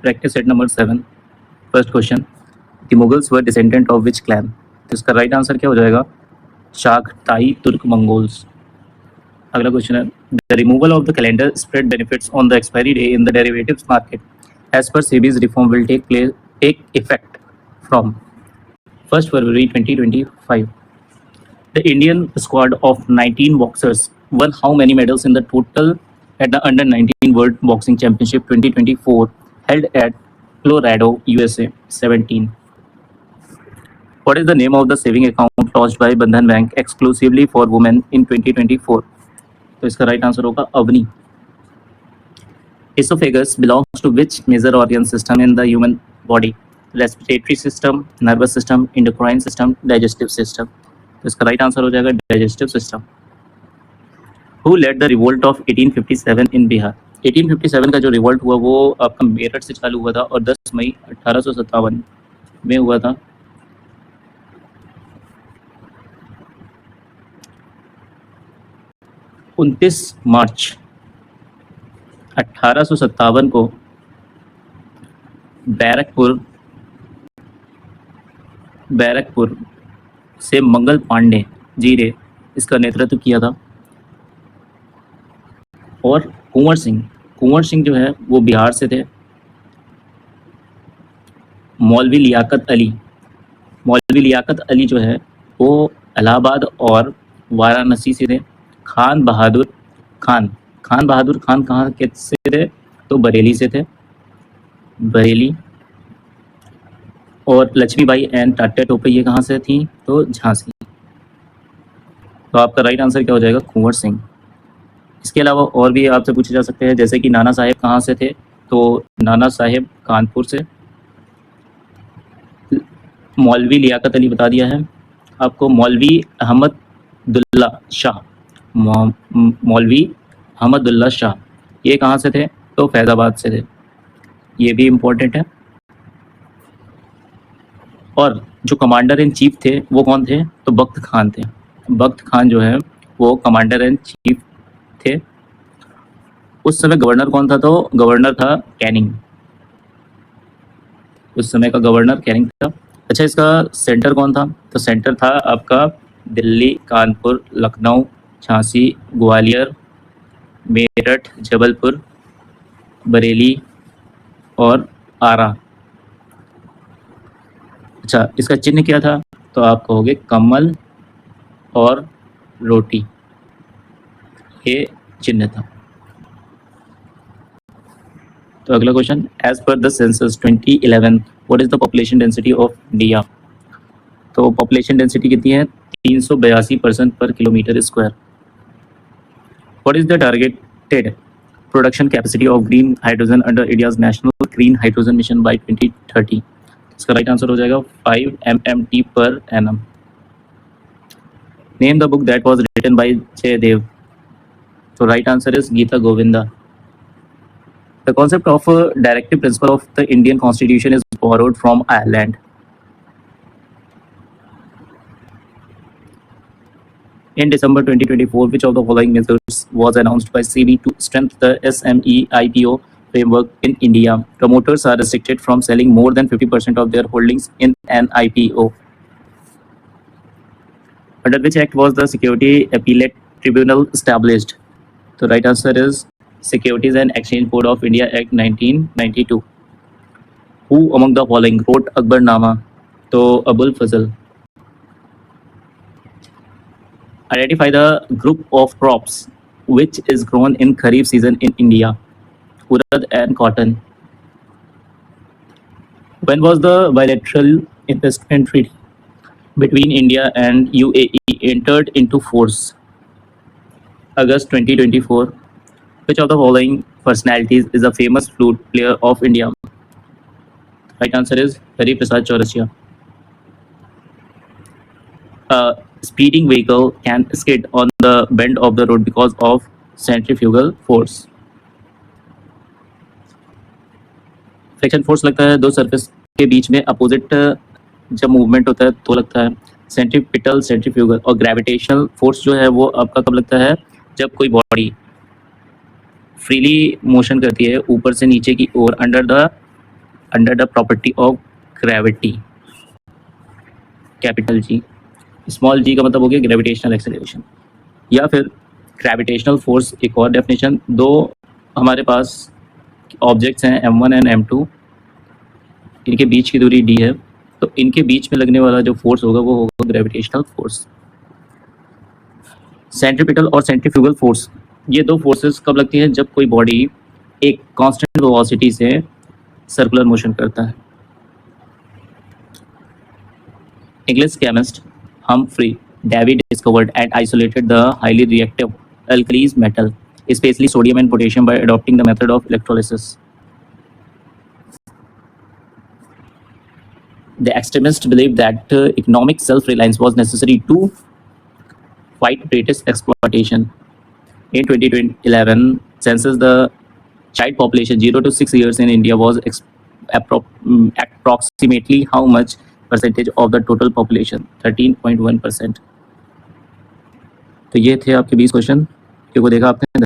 Practice set number 7. First question. The Mughals were descendant of which clan? तो इसका right answer क्या हो जाएगा? चागताई तुर्क मंगोल्स. अगला क्वेश्चन है, the removal of the calendar spread benefits on the expiry day in the derivatives market as per SEBI's reform will take effect from 1 February 2025. The Indian squad of 19 boxers won how many medals in the total at the Under 19 World Boxing Championship 2024 held at Colorado, USA? 17. What is the name of the saving account launched by Bandhan Bank exclusively for women in 2024? तो इसका right answer होगा Avani. Esophagus belongs to which major organ system in the human body? Respiratory system, nervous system, endocrine system, digestive system. तो इसका right answer हो जाएगा digestive system. Who led the revolt of 1857 in Bihar? 1857 का जो revolt हुआ वो आपका मेरठ से चालू हुआ था और 10 मई 1857 में हुआ था. उनतीस मार्च 1857 को बैरकपुर से मंगल पांडे जी ने इसका नेतृत्व किया था. और कुंवर सिंह जो है वो बिहार से थे. मौलवी लियाकत अली जो है वो इलाहाबाद और वाराणसी से थे. खान बहादुर खान कहाँ के से थे? तो बरेली से थे, बरेली. और लक्ष्मीबाई एंड टाटा टोपे ये कहाँ से थी? तो झांसी. तो आपका राइट आंसर क्या हो जाएगा? कुंवर सिंह. इसके अलावा और भी आपसे पूछे जा सकते हैं, जैसे कि नाना साहेब कहाँ से थे? तो नाना साहेब कानपुर से. मौलवी लियाकत अली बता दिया है आपको. मौलवी अहमदुल्ला शाह ये कहाँ से थे? तो फैज़ाबाद से थे. ये भी इम्पोर्टेंट है. और जो कमांडर इन चीफ थे वो कौन थे? तो बख्त खान थे. बख्त खान जो है वो कमांडर इन चीफ थे. उस समय गवर्नर कौन था? तो गवर्नर था कैनिंग. उस समय का गवर्नर कैनिंग था. अच्छा, इसका सेंटर कौन था? तो सेंटर था आपका दिल्ली, कानपुर, लखनऊ, झांसी, ग्वालियर, मेरठ, जबलपुर, बरेली और आरा. अच्छा, इसका चिन्ह क्या था? तो आप कहोगे कमल और रोटी, ये चिन्ह था. तो अगला question, as per the census 2011 what is the population density of India? तो पॉपुलेशन डेंसिटी कितनी है? 382 person per kilometre square. What is the targeted production capacity of green hydrogen under India's national green hydrogen mission by 2030? इसका right answer हो जाएगा 5 MMT per annum. Name the book that was written by Jayadev. तो right answer is Gita Govinda. The concept of directive principle of the Indian constitution is borrowed from Ireland. In December 2024, which of the following measures was announced by SEBI to strengthen the SME IPO framework in India? Promoters are restricted from selling more than 50% of their holdings in an IPO. Under which act was the Security Appellate Tribunal established? The right answer is Securities and Exchange Board of India Act 1992. Who among the following wrote Akbarnama? तो Abul Fazl. Identify the group of crops which is grown in Kharif season in India. Urad and cotton. When was the bilateral investment treaty between India and UAE entered into force? August 2024. Which of the following personalities is a famous flute player of India? Right answer is Hari Prasad Chaurasia. A speeding vehicle can skid on the bend of the road because of centrifugal force. Friction force लगता है दो surface के बीच में opposite जब movement होता है तो लगता है. सेंट्रीपिटल, सेंट्रीफ्यूगल और ग्रेविटेशनल फोर्स जो है वो आपका कब लगता है? जब कोई बॉडी फ्रीली मोशन करती है ऊपर से नीचे की ओर under the under the property of gravity, capital G. Small G का मतलब हो गया ग्रेविटेशनल एक्सेलरेशन या फिर ग्रेविटेशनल फोर्स। एक और डेफिनेशन, दो हमारे पास ऑब्जेक्ट्स हैं m1 एंड m2, इनके बीच की दूरी d है, तो इनके बीच में लगने वाला जो फोर्स होगा वो होगा ग्रेविटेशनल फोर्स। सेंट्रीपिटल और सेंट्रीफ्यूगल फोर्स, ये दो फोर्सेस कब लगती हैं? जब कोई बॉडी एक कांस्टेंट वेलोसिटी से सर्कुलर मोशन करता है। English chemist Humphrey Davy discovered and isolated the highly reactive alkalis metal, especially sodium and potassium, by adopting the method of electrolysis. The extremists believed that economic self-reliance was necessary to fight British exploitation. In 2011 census, the child population 0 to 6 years in India was approximately how much percentage of the total population? 13.1%. तो ये थे आपके 20 question, को देखा आपने।